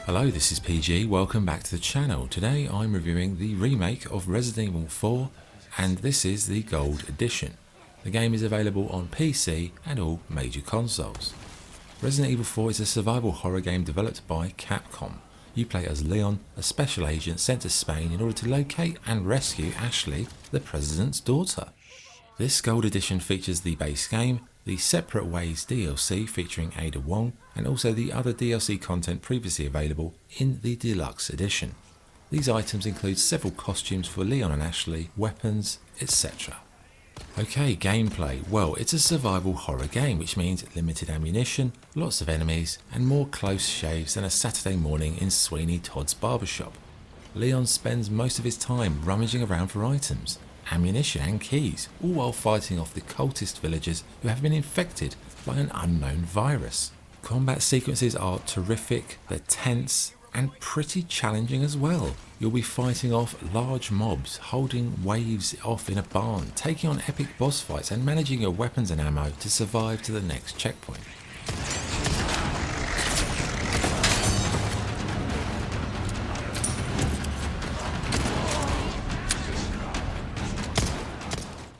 Hello, this is PG, welcome back to the channel. Today I'm reviewing the remake of Resident Evil 4 and this is the Gold Edition. The game is available on PC and all major consoles. Resident Evil 4 is a survival horror game developed by Capcom. You play as Leon, a special agent sent to Spain in order to locate and rescue Ashley, the President's daughter. This Gold Edition features the base game, the Separate Ways DLC featuring Ada Wong, and also the other DLC content previously available in the Deluxe Edition. These items include several costumes for Leon and Ashley, weapons, etc. Okay, gameplay. Well, it's a survival horror game, which means limited ammunition, lots of enemies, and more close shaves than a Saturday morning in Sweeney Todd's barbershop. Leon spends most of his time rummaging around for items, ammunition and keys, all while fighting off the cultist villagers who have been infected by an unknown virus. Combat sequences are terrific, they're tense, and pretty challenging as well. You'll be fighting off large mobs, holding waves off in a barn, taking on epic boss fights and managing your weapons and ammo to survive to the next checkpoint.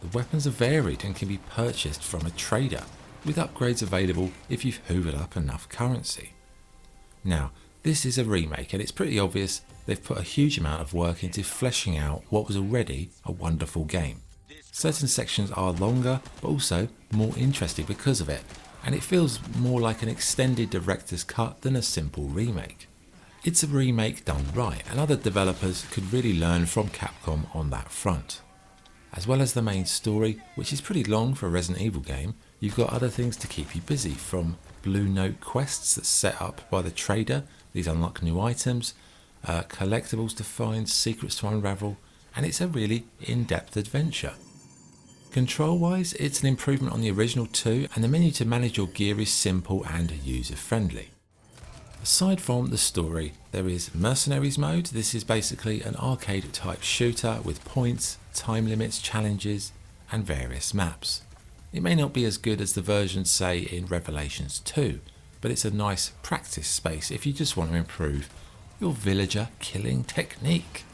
The weapons are varied and can be purchased from a trader, with upgrades available if you've hoovered up enough currency. Now, this is a remake and it's pretty obvious they've put a huge amount of work into fleshing out what was already a wonderful game. Certain sections are longer but also more interesting because of it, and it feels more like an extended director's cut than a simple remake. It's a remake done right, and other developers could really learn from Capcom on that front. As well as the main story, which is pretty long for a Resident Evil game, you've got other things to keep you busy, from Blue Note quests that's set up by the trader, these unlock new items, collectibles to find, secrets to unravel, and it's a really in-depth adventure. Control-wise, it's an improvement on the original too, and the menu to manage your gear is simple and user-friendly. Aside from the story, there is Mercenaries mode. This is basically an arcade type shooter with points, time limits, challenges, and various maps. It may not be as good as the versions say in Revelations 2, but it's a nice practice space if you just want to improve your villager killing technique.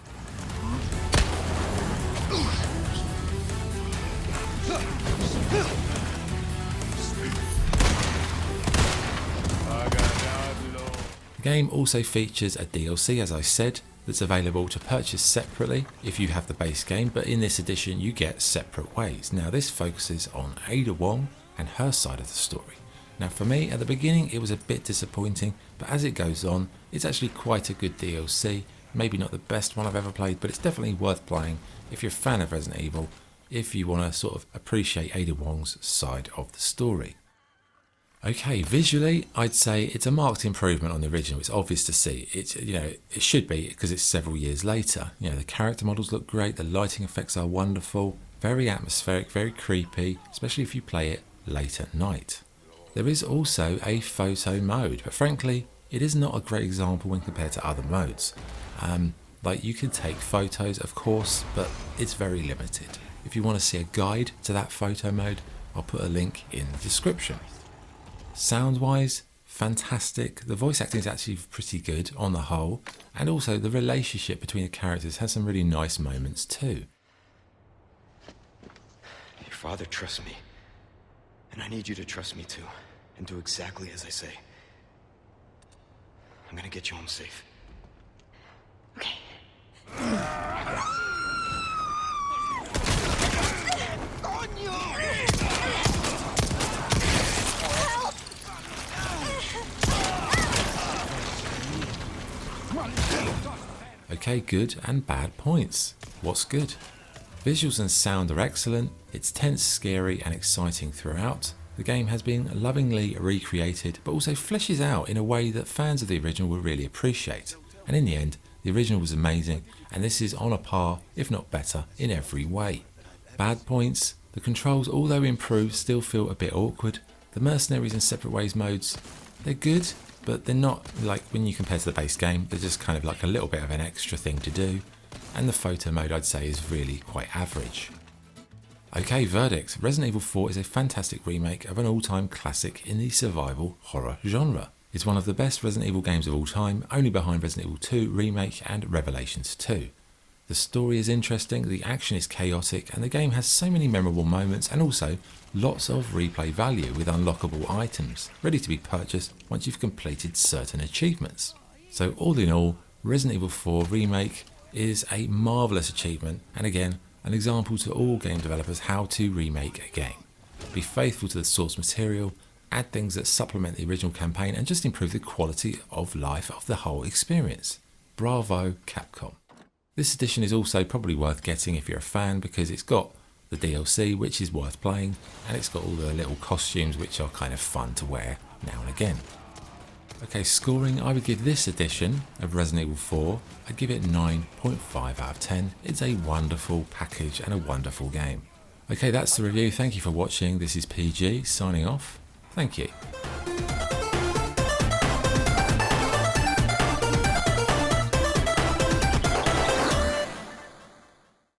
The game also features a DLC, as I said, that's available to purchase separately if you have the base game, but in this edition you get Separate Ways. Now this focuses on Ada Wong and her side of the story. Now for me, at the beginning it was a bit disappointing, but as it goes on, it's actually quite a good DLC. Maybe not the best one I've ever played, but it's definitely worth playing if you're a fan of Resident Evil, if you want to sort of appreciate Ada Wong's side of the story. Okay, visually, I'd say it's a marked improvement on the original. It's obvious to see. It should be because it's several years later. The character models look great, the lighting effects are wonderful, very atmospheric, very creepy, especially if you play it late at night. There is also a photo mode, but frankly, it is not a great example when compared to other modes. You can take photos, of course, but it's very limited. If you want to see a guide to that photo mode, I'll put a link in the description. Sound-wise, fantastic. The voice acting is actually pretty good on the whole, and also the relationship between the characters has some really nice moments too. Your father trusts me, and I need you to trust me too, and do exactly as I say. I'm gonna get you home safe. Okay. Okay, good and bad points. What's good? Visuals and sound are excellent, it's tense, scary and exciting throughout. The game has been lovingly recreated, but also fleshes out in a way that fans of the original will really appreciate. And in the end, the original was amazing, and this is on a par, if not better, in every way. Bad points: the controls, although improved, still feel a bit awkward. The Mercenaries and Separate Ways modes, they're good, but they're not like when you compare to the base game, they're just kind of like a little bit of an extra thing to do. And the photo mode, I'd say, is really quite average. Okay, verdict. Resident Evil 4 is a fantastic remake of an all-time classic in the survival horror genre. It's one of the best Resident Evil games of all time, only behind Resident Evil 2 Remake and Revelations 2. The story is interesting, the action is chaotic, and the game has so many memorable moments and also lots of replay value with unlockable items, ready to be purchased once you've completed certain achievements. So all in all, Resident Evil 4 Remake is a marvellous achievement, and again, an example to all game developers how to remake a game. Be faithful to the source material, add things that supplement the original campaign, and just improve the quality of life of the whole experience. Bravo, Capcom. This edition is also probably worth getting if you're a fan because it's got the DLC, which is worth playing, and it's got all the little costumes which are kind of fun to wear now and again. Okay, scoring, I would give this edition of Resident Evil 4, I'd give it 9.5 out of 10. It's a wonderful package and a wonderful game. Okay, that's the review. Thank you for watching. This is PG signing off. Thank you.